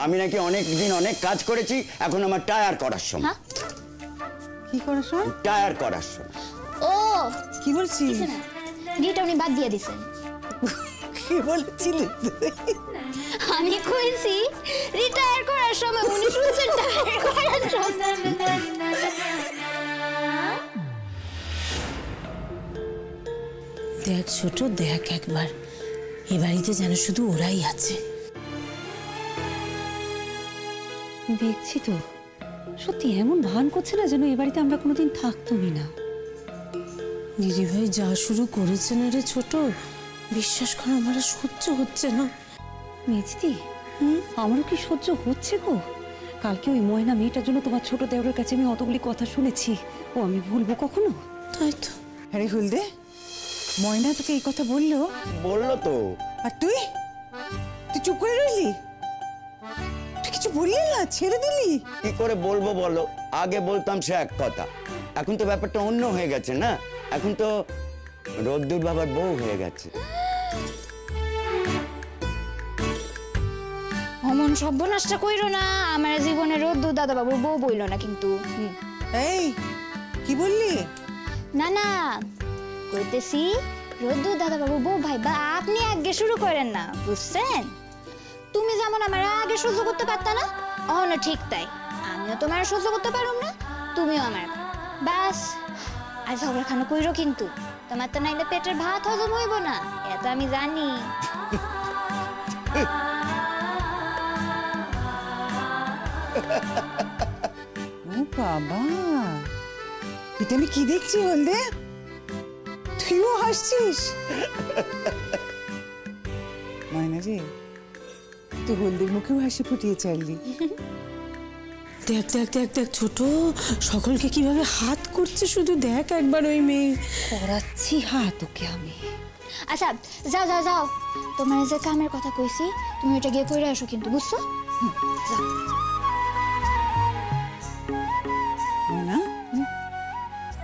আমি নাকি অনেক দিন অনেক কাজ করেছি, এখন আমার টায়ার করার সময়। কি করার সময়? টায়ার করার সময়। ও কি বলছিস? বিয়েটা উনি বাদ দিয়ে দিছেন। কি বলছিস? আমি কইছি রিটায়ার করার সময় উনি শুনছেন টায়ার করার সময়। দেখ ছোট, দেখ একবার, এ বাড়িতে যেন শুধু ওরাই আছে। দেখছি তো সত্যি এমন ভান করছে না যেন এ বাড়িতে আমরা কোনোদিন থাকতামই না। দিদিভাই যা শুরু করেছে না রে ছোট, বিশ্বাস কর আমার আর সহ্য হচ্ছে না। মেজদি, আমারও কি সহ্য হচ্ছে গো? কালকে ওই ময়না মেয়েটার জন্য তোমার ছোট দেওরের কাছে আমি অতগুলি কথা শুনেছি, ও আমি ভুলবো কখনো? তাই তো। আরে হলদে, ময়না তোকে এই কথা বললো? বললো তো। আর তুই চুপ করে রইলি? তুই কিছু বললি না, ছেড়ে দিলি? কি করে বলবো বলো? আগে বলতাম সে এক কথা, এখন তো ব্যাপারটা অন্য হয়ে গেছে না। এখন তো রোদ্দুর বাবার বউ হয়ে গেছে। অমন সর্বনাশটা কইরো না, আমার জীবনে রোদ্দুর দাদা বাবুর বউ বইল না কিন্তু। এই কি বললি? না না, কইতেছি রোদ্দুর দাদা বাবুর বউ ভাইবা আপনি আগে শুরু করেন না, বুঝছেন? তুমি যেমন আমার আগে সহ্য করতে পারতা না, না ঠিক তাই আমিও তোমার সহ্য করতে পারুম না, তুমিও আমার। বাস আর ঝগড়া খানো কইরো কিন্তু, তোমার তো নাইলে পেটের ভাত হজম হইব না, এত আমি জানি। ও বাবা, এটা আমি কি দেখছি হলদে? তুইও হাসছিস? ময়না রে, তুই হলদের মুখেও হাসি ফুটিয়ে চাইলি। দেখ দেখ দেখ দেখ ছোট, সকলকে কিভাবে হাত করছে শুধু দেখ একবার ওই মেয়ে। করাচ্ছি হাত ওকে আমি। আচ্ছা যাও যাও যাও, তোমার যে কামের কথা কইছি তুমি ওটা গিয়ে কইরা আসো কিন্তু, বুঝছো? যাও। ময়না,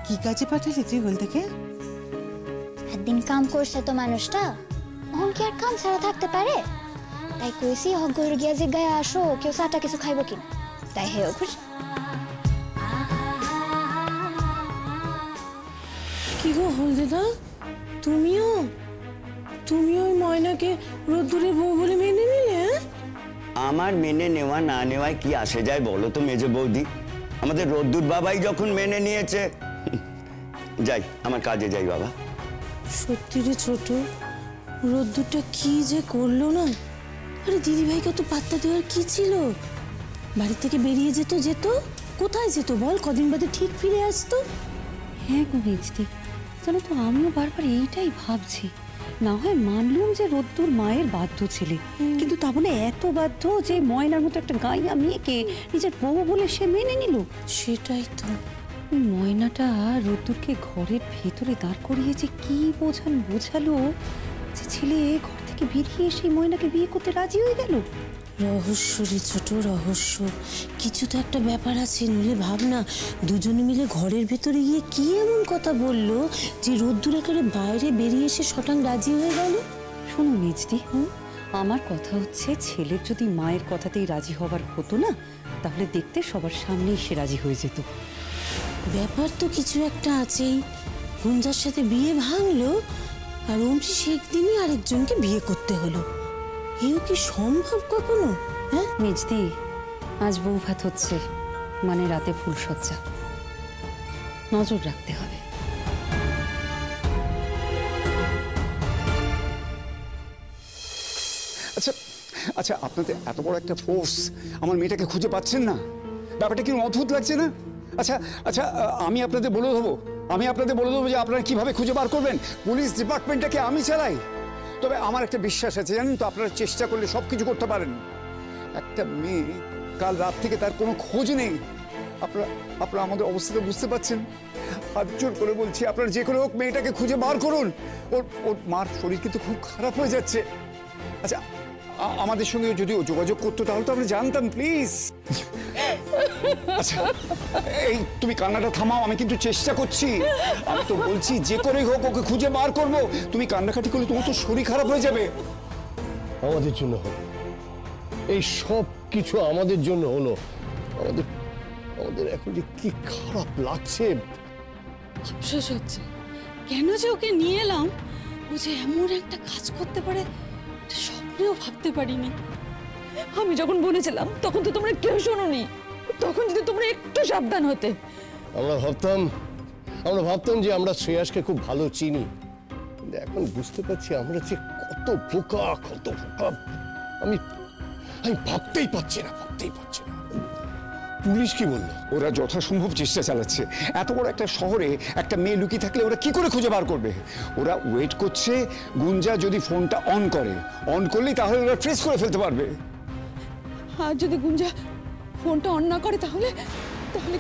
কি কাজে পাঠালি তুই হলদেকে? একদিন কাম করছে তো মানুষটা, এখন কি আর কাম ছাড়া থাকতে পারে? তাই কইছি হগর গিয়া যে গায়ে আসো, কেউ চাটা কিছু খাইব কিনা, তাই হেও খুশি। কি গো হলদেদা, তুমিও ওই ময়নাকে রোদ্দুরের বউ বলে মেনে নিলে? আমার মেনে নেওয়া না নেওয়ায় কি আসে যায় বলো তো মেজো বৌদি? আমাদের রোদ্দুর বাবাই যখন মেনে নিয়েছে, যাই আমার কাজে যাই বাবা। সত্যি রে ছোট, রোদ্দুরটা কি যে করলো না। আরে দিদিভাইকে তো পাত্তা দেওয়ার কি ছিল? বাড়ি থেকে বেরিয়ে যেত, কোথায় যেত বল? কদিন বাদে ঠিক ফিরে আসতো। হ্যাঁ গো মেজদি, জানো তো আমিও বারবার এইটাই ভাবছি, না হয় মানলুম যে রোদ্দুর মায়ের বাধ্য ছেলে, কিন্তু তা বলে এত বাধ্য যে ময়নার মতো একটা গাইয়া মেয়েকে নিজের বউ বলে সে মেনে নিল? সেটাই তো। ওই ময়নাটা রোদ্দুরকে ঘরের ভেতরে দাঁড় করিয়ে যে কি বোঝালো যে ছেলে ঘর থেকে বেরিয়ে এসে ময়নাকে বিয়ে করতে রাজি হয়ে গেল। রহস্য রে ছোট, রহস্য। কিছু তো একটা ব্যাপার আছে, নইলে ভাবনা দুজনে মিলে ঘরের ভেতরে গিয়ে কি এমন কথা বললো যে রোদ্দুর একেবারে বাইরে বেরিয়ে এসে শটাং রাজি হয়ে গেল। শোনো মেজদি, আমার কথা হচ্ছে ছেলের যদি মায়ের কথাতেই রাজি হবার হতো না, তাহলে দেখতে সবার সামনেই সে রাজি হয়ে যেত। ব্যাপার তো কিছু একটা আছেই। গুঞ্জার সাথে বিয়ে ভাঙলো আর অমনি সে একদিনই আরেকজনকে বিয়ে করতে হলো। এও কি সম্ভব কখনো? হ্যাঁ মেজদি, আজ বউ ভাত হচ্ছে, মানে রাতে ফুলসজ্জা, নজর রাখতে হবে। আচ্ছা আচ্ছা, আপনাদের এত বড় একটা ফোর্স, আমার মেয়েটাকে খুঁজে পাচ্ছেন না? ব্যাপারটা কি অদ্ভুত লাগছে না? আচ্ছা আচ্ছা, আমি আপনাদের বলে দেবো যে আপনারা কিভাবে খুঁজে বার করবেন। পুলিশ ডিপার্টমেন্টটাকে আমি চালাই, তবে আমার একটা বিশ্বাস আছে, জানেন তো, আপনারা চেষ্টা করলে সব কিছু করতে পারেন। একটা মেয়ে, কাল রাত থেকে তার কোনো খোঁজ নেই। আপনারা আমাদের অবস্থাটা বুঝতে পারছেন। হাত জোর করে বলছি, আপনারা যে কোনো হোক মেয়েটাকে খুঁজে বার করুন। ওর মার শরীর কিন্তু খুব খারাপ হয়ে যাচ্ছে। আচ্ছা, আমাদের সঙ্গে যদি ও যোগাযোগ করতো তাহলে তো আমরা জানতাম। প্লিজ। আচ্ছা এই তুমি কান্নাটা থামাও, আমি কিন্তু চেষ্টা করছি। আমি তো বলছি যে করেই হোক ওকে খুঁজে বার করবো। তুমি কান্নাকাটি করলে তোমার তো শরীর খারাপ হয়ে যাবে। আমাদের জন্য হোক, এই সব সবকিছু আমাদের জন্য হলো। আমাদের আমাদের এখন যে কি খারাপ লাগছে। আফসোস হচ্ছে কেন যে ওকে নিয়ে এলাম। ও যে এমন একটা কাজ করতে পারে স্বপ্নেও ভাবতে পারিনি। আমি যখন বলেছিলাম তখন তো তোমরা কেউ শোনোনি। তখন যদি তোমরা একটু সাবধান হতে। আমরা ভাবতাম যে আমরা শ্রেয়াসকে খুব ভালো চিনি, কিন্তু এখন বুঝতে পারছি আমরা যে কত বোকা। আমি ভাবতেই পারছি না। পুলিশ কি বললো? ওরা যথাসম্ভব চেষ্টা চালাচ্ছে। এত বড় একটা শহরে একটা মেয়ে লুকিয়ে থাকলে ওরা কি করে খুঁজে বার করবে? ওরা ওয়েট করছে গুঞ্জা যদি ফোনটা অন করলেই তাহলে ওরা ট্রেস করে ফেলতে পারবে। আর যদি গুঞ্জা ফোনটা অন না করে তাহলে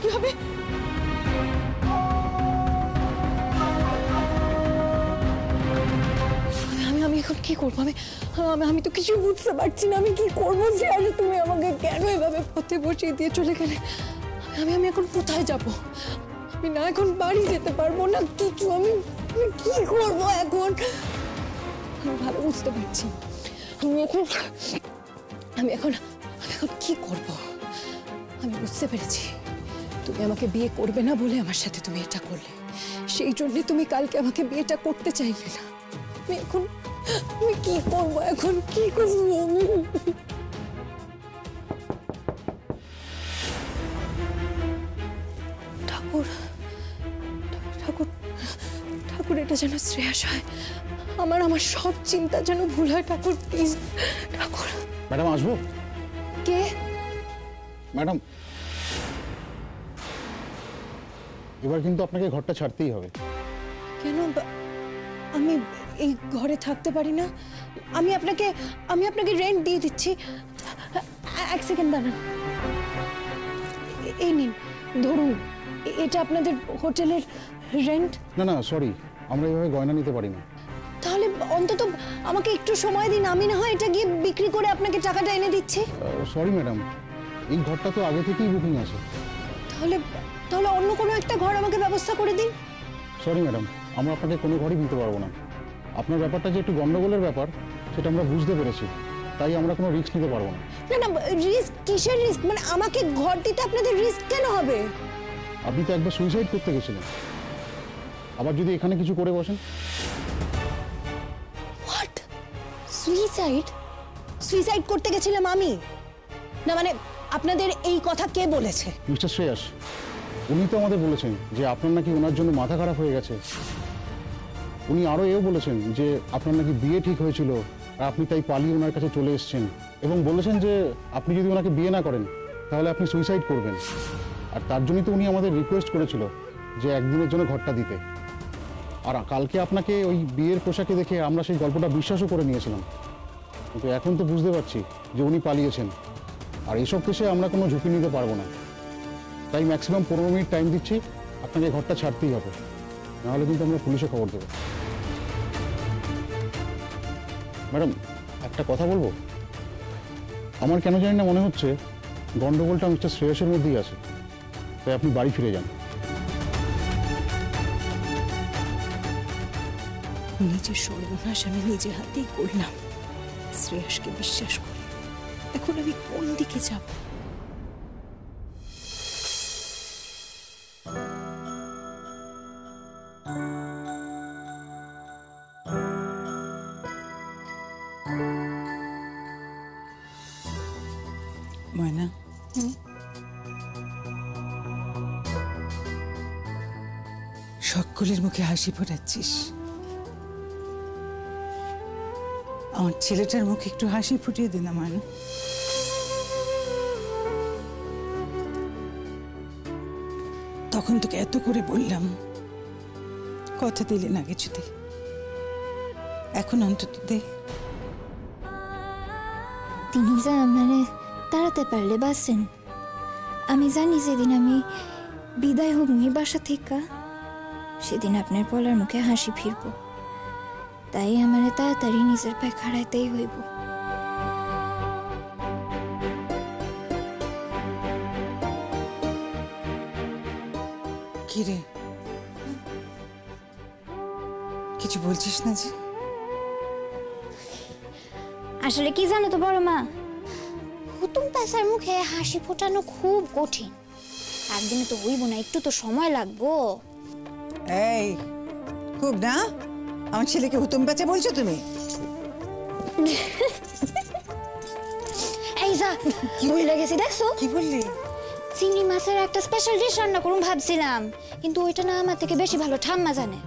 কি হবে? আমি এখন কি করবো? আমি তো কিছু বুঝতে পারছি না। আমি কি করবো? যে আজ তুমি আমাকে কেন এভাবে পথে বসিয়ে দিয়ে চলে গেলে? আমি এখন কোথায় যাব? আমি না এখন বাড়ি যেতে পারবো না কিছু। আমি কি করবো এখন? আমি ভালো বুঝতে পারছি। আমি এখন কি করব? আমি বুঝতে পেরেছি তুমি আমাকে বিয়ে করবে না বলে আমার সাথে তুমি এটা করলে। সেই জন্য তুমি কালকে আমাকে বিয়েটা করতে চাইলে না। আমি কি করবো এখন? কি করবো আমি? ঠাকুর এটা যেন শ্রেয়াস হয়। আমার সব চিন্তা যেন ভুল হয়। ঠাকুর প্লিজ, ঠাকুর। ম্যাডাম আসবো? কে? ম্যাডাম, এবার কিন্তু আপনাকে ঘরটা ছাড়তেই হবে। কেন? আমি এই ঘরে থাকতে পারি না। আমি আপনাকে রেন্ট দিয়ে দিচ্ছি। এক সেকেন্ড দাঁড়ান। এই নিন, ধরুন। এটা আপনাদের হোটেলের রেন্ট। না সরি, আমরা এইভাবে গয়না নিতে পারি না। তাহলে অন্তত আমাকে একটু সময় দিন। আমি না হয় এটা গিয়ে বিক্রি করে আপনাকে টাকাটা এনে দিচ্ছি। সরি ম্যাডাম, এই ঘরটা তো আগে থেকেই বুকিং আছে। তাহলে অন্য কোনো একটা ঘর আমাকে ব্যবস্থা করে দিন। সরি ম্যাডাম, আমরা আপনাকে কোনো ঘরই দিতে পারবো না। আপনার ব্যাপারটা যে একটু গন্ডগোলের ব্যাপার সেটা আমরা বুঝতে পেরেছি, তাই আমরা কোনো রিস্ক নিতে পারবো না। না রিস্ক কিসের রিস্ক? মানে আমাকে ঘর দিতে আপনাদের রিস্ক কেন হবে? আপনি তো একবার সুইসাইড করতে গেছিলেন, আবার যদি এখানে কিছু করে বসেন। হোয়াট? সুইসাইড করতে গেছিলাম আমি? না মানে আপনাদের এই কথা কে বলেছে? মিস্টার শ্রেয়াস, উনি তো আমাদের বলেছেন যে আপনার নাকি ওনার জন্য মাথা খারাপ হয়ে গেছে। উনি আরও এও বলেছেন যে আপনার নাকি বিয়ে ঠিক হয়েছিল আর আপনি তাই পালিয়ে ওনার কাছে চলে এসেছেন, এবং বলেছেন যে আপনি যদি ওনাকে বিয়ে না করেন তাহলে আপনি সুইসাইড করবেন। আর তার জন্যই তো উনি আমাদের রিকোয়েস্ট করেছিল যে একদিনের জন্য ঘরটা দিতে। আর কালকে আপনাকে ওই বিয়ের পোশাকে দেখে আমরা সেই গল্পটা বিশ্বাসও করে নিয়েছিলাম, কিন্তু এখন তো বুঝতে পারছি যে উনি পালিয়েছেন। আর এইসব কেসে আমরা কোনো ঝুঁকি নিতে পারবো না, তাই ম্যাক্সিমাম 15 মিনিট টাইম দিচ্ছি, আপনাকে ঘরটা ছাড়তেই হবে, নাহলে কিন্তু আমরা পুলিশে খবর দেবো। ম্যাডাম, একটা কথা বলবো? আমার কেন জানি না মনে হচ্ছে গন্ডগোলটা মিস্টার শ্রেয়াসের মধ্যেই আছে, তাই আপনি বাড়ি ফিরে যান। নিজের সর্বনাশ আমি নিজে হাতেই করলাম শ্রেয়াসকে বিশ্বাস করে। এখন আমি কোন দিকে যাব? ময়না, সকলের মুখে হাসি ফোটাচ্ছিস, আমার ছেলেটার মুখে একটু হাসি ফুটিয়ে দে না ময়না। তখন তোকে এত করে বললাম, কথা দিলে না কিছুতে, এখন অন্তত দে। তিনি যা মানে তাড়াতে পারলে বাসেন। আমি জানি যেদিন আমি বিদায় হব এই বাসা থেকে, সেদিন আপনার পলার মুখে হাসি ফিরব। তাই আমার তাড়াতাড়ি নিজের পায়ে খাড়াইতেই হইব। কি রে, কিছু বলছিস না যে? আসলে কি জানো তো বড় মা, হুতুম তার চাচার মুখে হাসি ফোটানো খুব কঠিন। একদিনে তো হইব না, একটু তো সময় লাগবো। এই খুব না, আমার ছেলেকে হুতুম পেঁচে বলছো তুমি? এই যা ভুলে গেছি, দেখছো? কি বললি? চিংড়ি মাছের একটা স্পেশাল ডিশ রান্না করুন ভাবছিলাম, কিন্তু ওইটা না আমার থেকে বেশি ভালো ঠাম্মা জানে।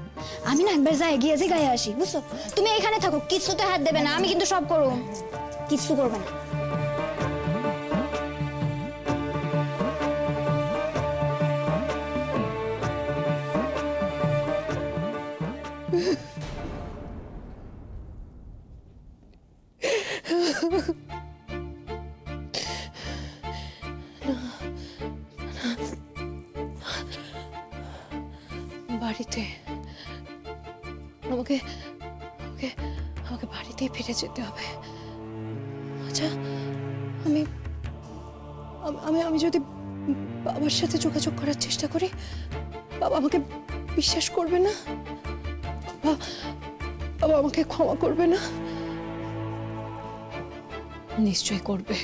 আমি না একবার যাই গিয়ে গায়ে আসি, বুঝছো? তুমি এখানে থাকো, কিছুতে হাত দেবে না, আমি কিন্তু সব করুম, কিছু করবে না। বাড়িতে আমাকে আমাকে আমাকে বাড়িতেই ফিরে যেতে হবে। আচ্ছা, আমি আমি আমি যদি বাবার সাথে যোগাযোগ করার চেষ্টা করি, বাবা আমাকে বিশ্বাস করবে না, বাবা আমাকে ক্ষমা করবে না। নিশ্চয় করবে।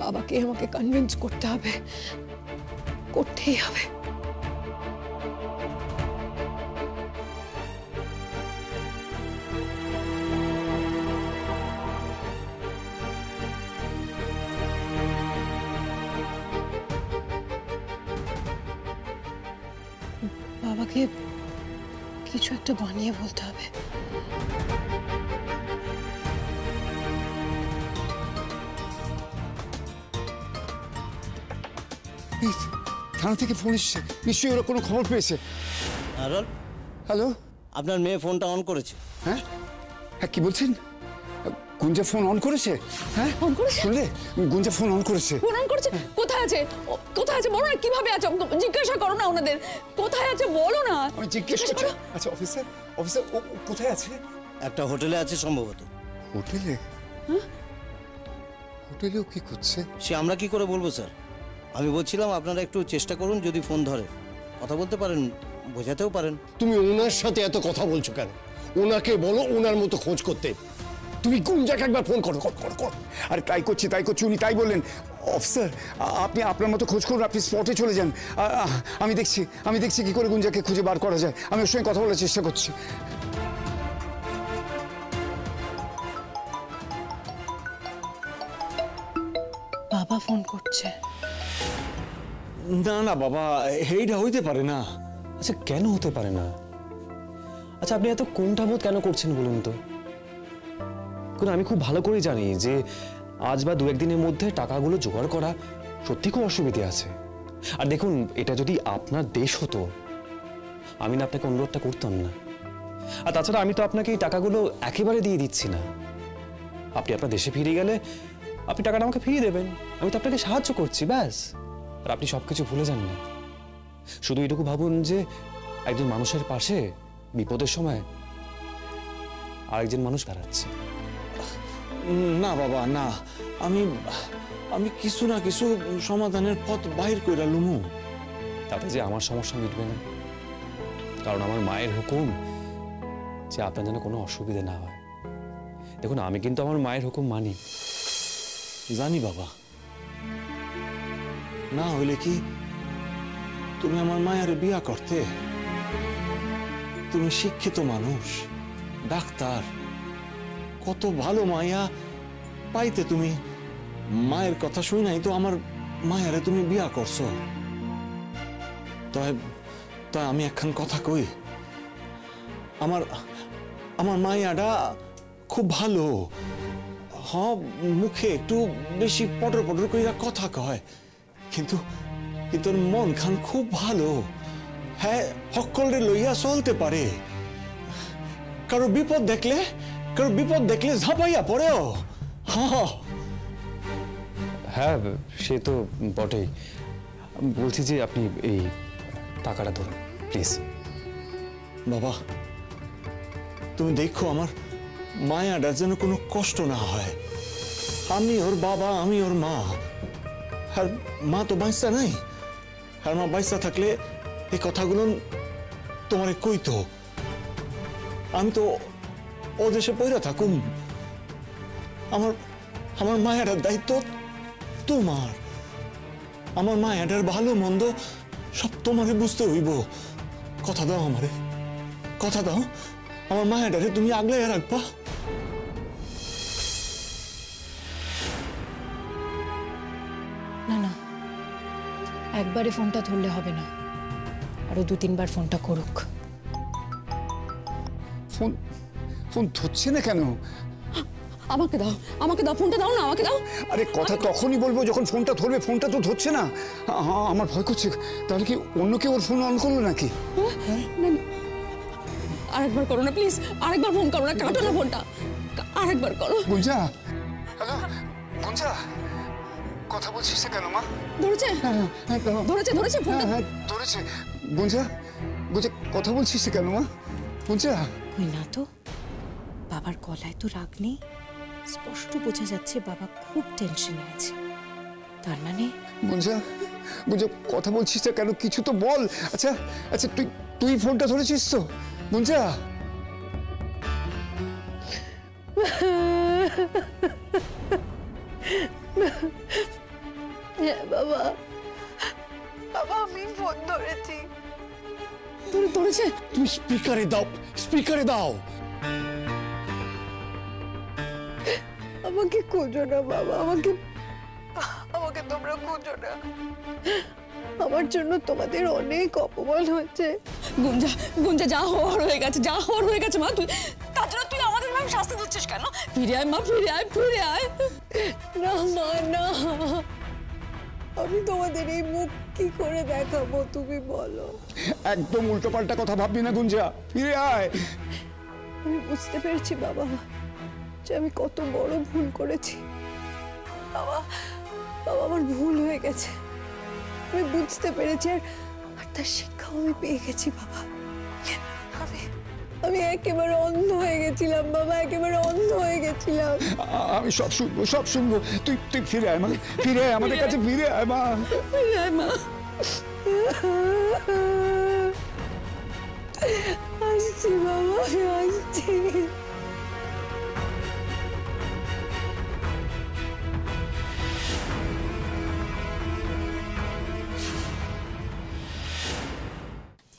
বাবাকে আমাকে কনভিন্স করতে হবে, করতেই হবে। বাবাকে কিছু একটা বানিয়ে বলতে হবে। এই, থানা থেকে ফোন এসছে, নিশ্চয়ই ওরা কোনো খবর পেয়েছে। Aral, hello. আপনার মেয়ে ফোনটা অন করেছে। হ্যাঁ হ্যাঁ, কি বলছেন? গুঞ্জা ফোন অন করেছে? হ্যাঁ অন করেছে? শুনলে, গুঞ্জা ফোন অন করেছে। ফোন অন করেছে? কোথায় আছে? কোথায় আছে বলো না, কিভাবে আছে জিজ্ঞাসা করো না ওনাদের, কোথায় আছে বলো না। আমি জিজ্ঞেস করছি। আচ্ছা অফিসার, অফিসার ও কোথায় আছে? একটা হোটেলে আছে সম্ভবত। হোটেলে? হোটেলেও কি করছে? সে আমরা কি করে বলবো স্যার? আমি বলছিলাম আপনারা একটু চেষ্টা করুন, যদি ফোন ধরে কথা বলতে পারেন, বোঝাতেও পারেন। তুমি ওনার সাথে এত কথা বলছো কেন? ওনাকে বলো ওনার মতো খোঁজ করতে। তুমি গুঞ্জাকে একবার ফোন করো। আরে তাই করছি, উনি তাই বললেন। অফিসার, আপনি আপনার মতো খোঁজ করুন, আপনি স্পটে চলে যান। আমি দেখছি কি করে গুঞ্জাকে খুঁজে বার করা যায়। আমি ওর সঙ্গে কথা বলার চেষ্টা করছি। বাবা ফোন করছে। না না বাবা, এইটা হইতে পারে না। আচ্ছা কেন হতে পারে না? আচ্ছা আপনি এত কোণঠাবোধ কেন করছেন বলুন তো? কারণ আমি খুব ভালো করে জানি যে আজ বা দু একদিনের মধ্যে টাকাগুলো জোগাড় করা সত্যি খুব অসুবিধে আছে। আর দেখুন, এটা যদি আপনার দেশ হতো, আমি না আপনাকে অনুরোধটা করতাম না। আর তাছাড়া আমি তো আপনাকে এই টাকাগুলো একেবারে দিয়ে দিচ্ছি না। আপনি আপনার দেশে ফিরে গেলে আপনি টাকাটা আমাকে ফিরিয়ে দেবেন, আমি তো আপনাকে সাহায্য করছি, ব্যাস। আর আপনি সবকিছু ভুলে যান না। শুধু এটুকু ভাবুন যে একজন মানুষের পাশে বিপদের সময় আরেকজন মানুষ দাঁড়াচ্ছে। না বাবা না, আমি কিছু না কিছু সমাধানের পথ বাহির কইরা লুমু। তাতে যে আমার সমস্যা মিটবে না, কারণ আমার মায়ের হুকুম যে আপনার যেন কোনো অসুবিধা না হয়। দেখুন, আমি কিন্তু আমার মায়ের হুকুম মানি। জানি বাবা, না হইলে কি তুমি আমার মায়ের বিয়া করতে? তুমি শিক্ষিত মানুষ, ডাক্তার, কত ভালো মায়া পাইতে তুমি মায়ের কথা শুই নাই তো আমার মায়ারে তুমি বিয়া করছো। তাই আমি একখান কথা কই, আমার মায়াটা খুব ভালো। মুখে একটু বেশি পটর পটর কইরা কথা কয়, কিন্তু মন খান খুব ভালো। হ্যাঁ, হকলরে লইয়া চলতে পারে। কারো বিপদ দেখলে ঝাঁপাইয়া পড়েও। হ্যাঁ, সে তো বটেই। বলছি যে আপনি এই টাকাটা ধরুন প্লিজ। বাবা, তুমি দেখো আমার মায়াটার যেন কোনো কষ্ট না হয়। আমি ওর বাবা, আমি ওর মা। আর মা তো বাঁচা নাই। আর মা বাঁচা থাকলে এই কথাগুলো তোমারে কইতো। আমি তো ও দেশে পয়রা থাকুম। আমার মায়ের দায়িত্ব তোমার। আমার মায়াটার ভালো মন্দ সব তোমারে বুঝতে হইব। কথা দাও আমারে, কথা দাও আমার মায়াটারে তুমি আগলাইয়া রাখবা। না না, একবারে ফোনটা ধরলে হবে না, আরো 2-3 বার ফোনটা করুক। ফোন ফোন ধরছে না কেন? আমাকে দাও, আমাকে দাও, ফোনটা দাও না, আমাকে দাও। আরে কথা তখনই বলবো যখন ফোনটা ধরবে, ফোনটা তো ধরছে না। আমার ভয় করছে, তাহলে কি অন্য কেউ ওর ফোন অন করলো নাকি? আরেকবার করো না প্লিজ, আরেকবার ফোন করো না, কাটো না ফোনটা, আরেকবার করো। গুঞ্জা, হ্যালো গুঞ্জা, কথা বলছিস না কেন মা? ধরেছে ধরেছে ধরেছে ফোনটা। হ্যাঁ ধরেছে। গুঞ্জা, গুঞ্জা কথা বলছিস না কেন মা? গুঞ্জা। কই না তো, বাবার গলায় তো রাগ নেই, স্পষ্ট বোঝা যাচ্ছে বাবা খুব টেনশনে আছে। তার মানে গুঞ্জা, গুঞ্জা কথা বলছিস না কেন? কিছু তো বল। আচ্ছা আচ্ছা, তুই ফোনটা ধরেছিস তো গুঞ্জা? বাবা, বাবা আমি ফোন ধরেছি। ধরেছে? তুই স্পিকারে দাও, স্পিকারে দাও। আমাকে খোঁজো না বাবা, আমাকে তোমরা খোঁজো না। আমার জন্য তোমাদের অনেক অপমান হয়েছে। গুঞ্জা, গুঞ্জা যা হওয়ার হয়ে গেছে, যা হওয়ার হয়ে গেছে মা। তুই তার জন্য তুই আমাদের নাম শাস্তি দিচ্ছিস কেন? ফিরে আয় মা, ফিরে আয়, ফিরে আয়। না মা না, আমি তোমাদের এই মুখ কি করে দেখাবো তুমি বলো? একদম উল্টোপাল্টা কথা ভাববি না গুঞ্জা, ফিরে আয়। আমি বুঝতে পেরেছি বাবা যে আমি কত বড় ভুল করেছি। বাবা, বাবা আমার ভুল হয়ে গেছে, আমি বুঝতে পেরেছি, আর তার শিক্ষাও আমি পেয়ে গেছি বাবা। আমি একেবারে অন্ধ হয়ে গেছিলাম বাবা, একেবারে অন্ধ হয়ে গেছিলাম। আমি সব শুনবো, সব শুনবো। তুই ফিরে আয় মা, ফিরে আয় আমাদের কাছে, ফিরে আয় মা, ফিরে আয় মা। আসছি বাবা, আমি আসছি।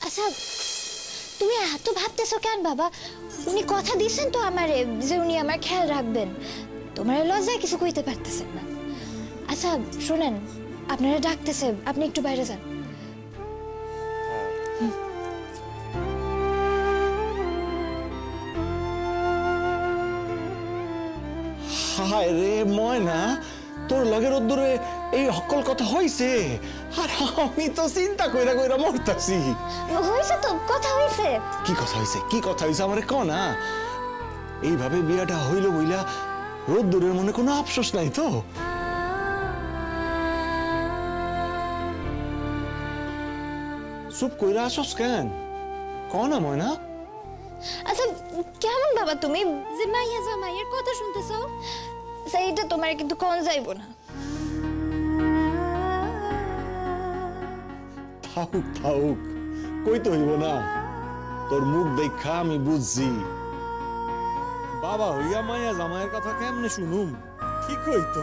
আচ্ছা তুমি এত ভাবতেছো কেন বাবা? উনি কথা দিয়েছেন তো আমারে যে উনি আমার খেয়াল রাখবেন। তোমার লজ্জায় কিছু কইতে পারতেছেন না। আচ্ছা শোনেন, আপনারা ডাকতেছে, আপনি একটু বাইরে যান। হায় রে ময়না, তোর লগের রোদ্দুরে এই সকল কথা হইছে, আর আমি তো চিন্তা কইরা কইরা মরতাছি। হইছে তো, কথা হইছে। কি কথা হইছে? কি কথা হইছে আমারে ক না। এইভাবে বিয়াটা হইল বইলা রোদ্দুরের মনে কোনো আফসোস নাই তো? চুপ কইরা আসস কেন? ক না ময়না। আচ্ছা কেমন বাবা তুমি যে মাইয়া জামাইয়ের কথা শুনতেছো? সেইটা তোমার কিন্তু কোন যাইব না। থাকুক থাকুক, কইতে হইব না। তোর মুখ দেখা আমি বুঝছি। বাবা হইয়া মাইয়া জামাইয়ের কথা কেমনে শুনুম? ঠিক হইতো,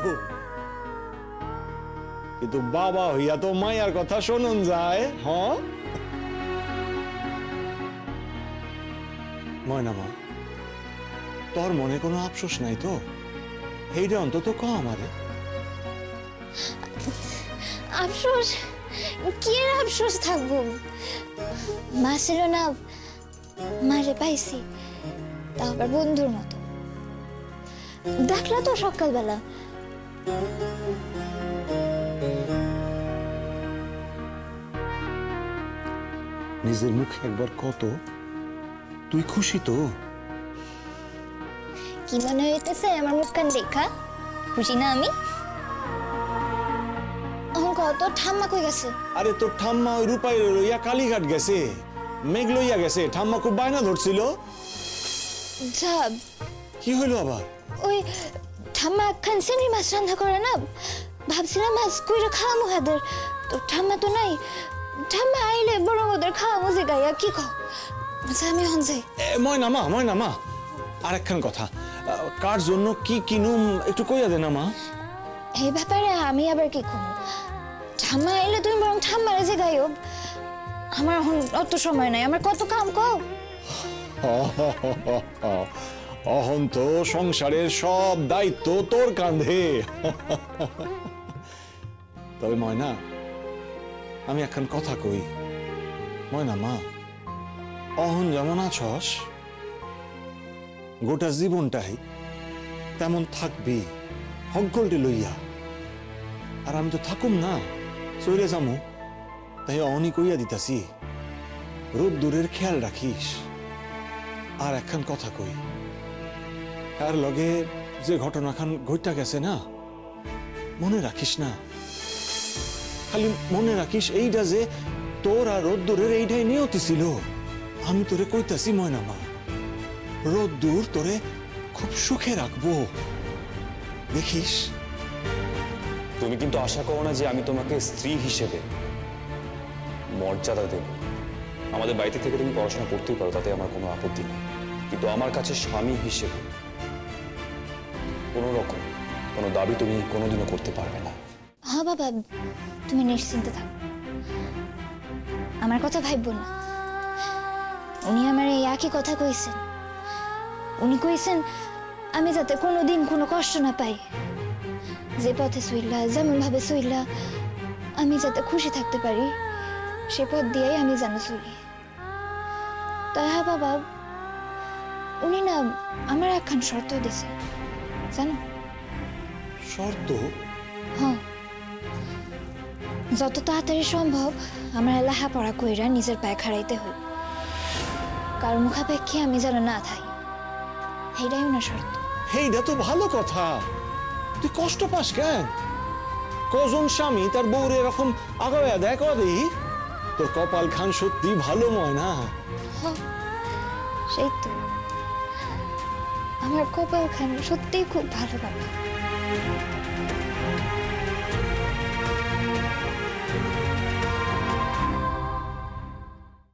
কিন্তু বাবা হইয়া তো মায়ার কথা শোনন যায়। হ্যাঁ ময়না মা, তোর মনে কোনো আফসোস নাই তো? এইটা অন্তত ক আমারে। আফসোস? কি আর আফসোস থাকবো? মা ছিল না, মারে পাইছি, তা আবার বন্ধুর মতো। দেখলা তো সকালবেলা। নিজের মুখে একবার কত, তুই খুশি তো? কি মনে হইতেছে আমার মুখখান দেখা? খুশি না আমি? কত ঠাম্মা কই গেছে? আরে তোর ঠাম্মা ওই রূপাই লইয়া কালীঘাট গেছে, মেঘ লইয়া গেছে। ঠাম্মা খুব বায়না ধরছিল। যাব কি হইলো আবার? ওই ঠাম্মা একখান চিংড়ি মাছ রান্না করে না, ভাবছিলাম মাছ কইরা খাওয়ামু হাদের, তো ঠাম্মা তো নাই। ঠাম্মা আইলে বড় ওদের খাওয়ামু জিগাইয়া কি কও? আচ্ছা আমি হন যাই। ময়না মা, ময়না মা, আরেকখান কথা, কার জন্য কি কিনুম একটু কইয়া দে না মা। এই ব্যাপারে আমি আবার কি করবো? ঠাম্মা এলে তুমি বরং ঠাম্মারে যে গায়ব। আমার এখন অত সময় নাই, আমার কত কাম কও। অহন তো সংসারের সব দায়িত্ব তোর কাঁধে। তবে ময়না, আমি এখন কথা কই। ময়না মা, অহন যেমন আছস গোটা জীবনটাই তেমন থাকবি হকগোল্ডে লইয়া। আর আমি তো থাকুম না, চলে যামু। তাই অহনই কইয়া দিতাছি, রোদ্দুরের খেয়াল রাখিস। আর একখান কথা কই, আর লগে যে ঘটনাখান ঘটটা গেছে না, মনে রাখিস না। খালি মনে রাখিস এইটা যে তোর আর রোদ্দুরের এইটাই নিয়তি ছিল। আমি তোরে কইতাছি ময়না মা, রোদ্দুর তোরে খুব সুখে রাখবো, দেখিস। তুমি কিন্তু আশা করো না যে আমি তোমাকে স্ত্রী হিসেবে মর্যাদা দেব। আমাদের বাড়িতে থেকে তুমি পড়াশোনা করতেই পারো, তাতে আমার কোনো আপত্তি নেই। কিন্তু আমার কাছে স্বামী হিসেবে কোনো রকম কোনো দাবি তুমি কোনোদিনও করতে পারবে না। হ্যাঁ বাবা, তুমি নিশ্চিন্তে থাকো, আমার কথা ভাববো না। উনি আমার এই একই কথা কইছেন। উনি কইছেন আমি যাতে কোনোদিন কোনো কষ্ট না পাই, যে পথে চইলা যেমন ভাবে চইলা আমি যাতে খুশি থাকতে পারি, সে পথ দিয়েই আমি যেন চলি। তাই হ্যাঁ বাবা, উনি না আমার একখান শর্ত দিছে, জানো? শর্ত? হ্যাঁ, যত তাড়াতাড়ি সম্ভব আমার লেখাপড়া কইরা নিজের পায়ে খাড়াইতে হইব। কারো মুখাপেক্ষে আমি যেন না থাই, এইটাই ওনার শর্ত। এইটা তো ভালো কথা। তুই কষ্ট পাস কেন? কজন স্বামী তার বউরে এরকম আগায়া দেয় কদি? তোর কপাল খান সত্যি ভালো ময়না। সেই তো, আমার কপাল খান সত্যিই খুব ভালো বাবা।